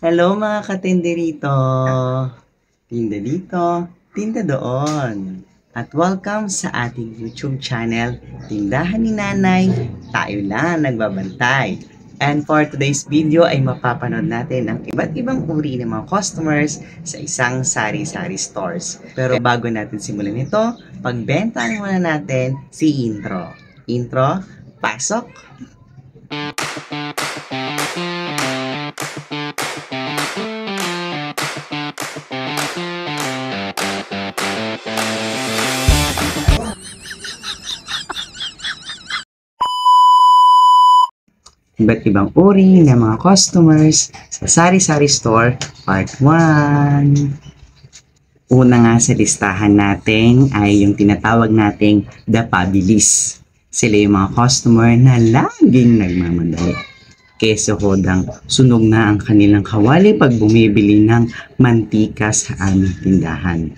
Hello mga katinderito! Tinda dito, tinda doon. At welcome sa ating YouTube channel, Tindahan ni Nanay, Tayo Lang Nagbabantay. And for today's video ay mapapanood natin ang iba't ibang uri ng mga customers sa isang sari-sari stores. Pero bago natin simulan ito, pagbentaan muna natin si intro. Intro, pasok! Iba't ibang uri ng mga customers sa Sari-Sari Store Part 1. Una nga sa listahan natin ay yung tinatawag nating The Pabilis. Sila yung mga customer na laging nagmamadali. Keso hodang sunog na ang kanilang kawali pag bumibili ng mantika sa aming tindahan.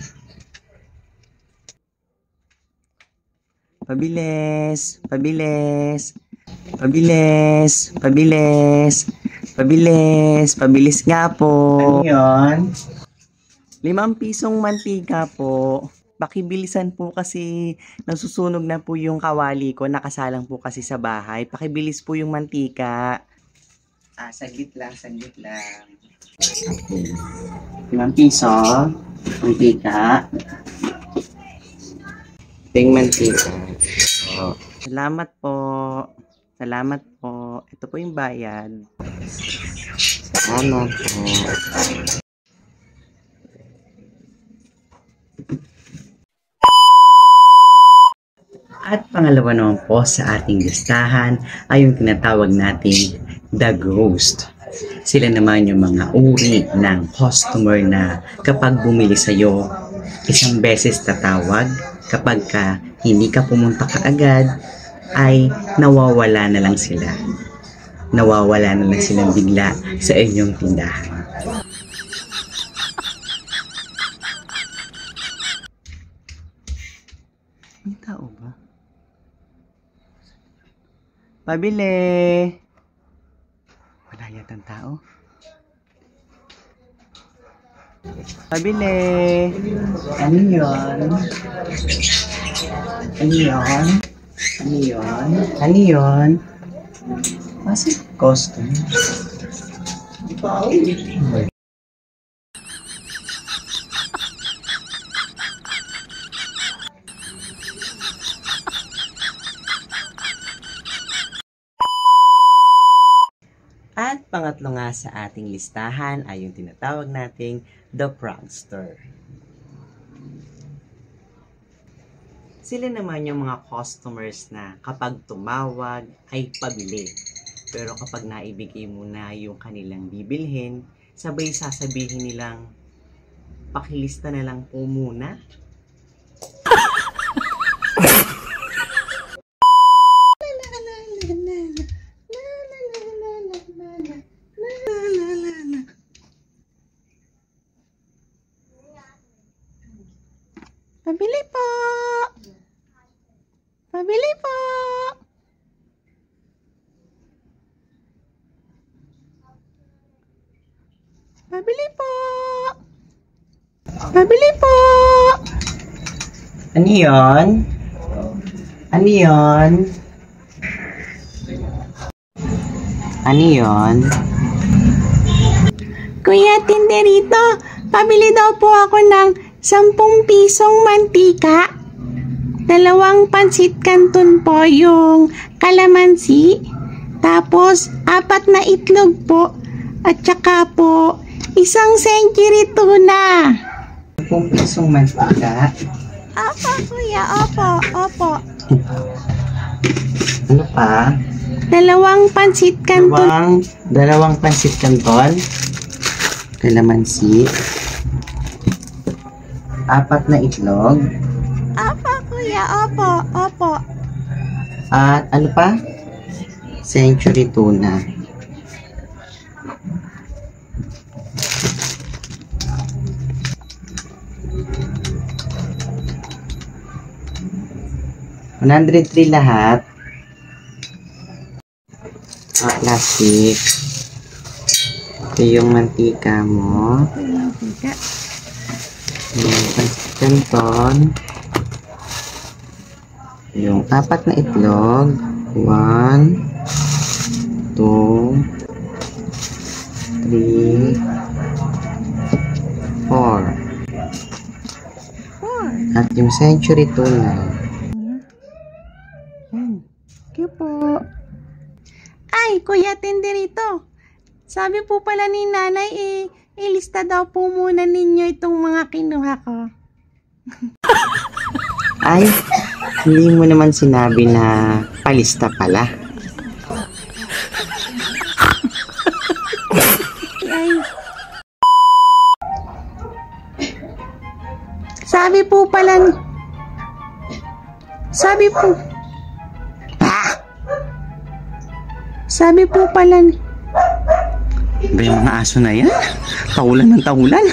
Pabilis! Pabilis! Pabilis, pabilis, pabilis, pabilis nga po. Ano yun? 5 pisong mantika po. Pakibilisan po kasi nasusunog na po yung kawali ko. Nakasalang po kasi sa bahay. Pakibilis po yung mantika. Saglit lang, saglit lang. Okay. 5 piso, mantika. Ting mantika. Oh. Salamat po. Salamat po. Ito po yung bayad. Salamat po. At pangalawa naman po sa ating listahan ay yung tinatawag nating The Ghost. Sila naman yung mga uri ng customer na kapag bumili sa'yo, isang beses tatawag. Kapag hindi ka pumunta kaagad, ay nawawala na lang sila. Nawawala na lang silang bigla sa inyong tindahan. May tao ba? Pabili! Wala yatang tao. Pabili! Ano yun? Ano yun? Ano yun? Ano yun? Kasi custom. At pangatlo nga sa ating listahan ay yung tinatawag nating The Prankster. Sila naman yung mga customers na kapag tumawag ay pabili. Pero kapag naibigay mo na yung kanilang bibilhin, sabay sasabihin nilang, pakilista na lang po muna. Pabili po! Pabili po! Pabili po! Pabili po! Ano yun? Ano yun? Ano yun? Kuya Tinderito, pabili daw po ako ng 10 pisong mantika. 2 pansit canton po yung kalamansi. Tapos 4 na itlog po. At saka po 1 century tuna. 10 pisong mantika. Opo kuya, opo, opo. Ano pa? 2 pansit canton. 2 pansit canton. Kalamansi. 4 na itlog. Opo, kuya. Opo, opo. At ano pa? Century tuna. $103 lahat. Plastic. Ito yung mantika mo. Ito yung mantika. Yung pancit canton. Yung 4 na itlog. 1, 2, 3, 4. At yung century tuna. Yan. Thank you po. Ay, Kuya Tenderito. Sabi po pala ni Nanay, ilista daw po muna ninyo itong mga kinuha ko. Ay, hindi mo naman sinabi na palista pala. Ay. Sabi po pala Ba yung mga aso na yan? Tahulan ng tahulan.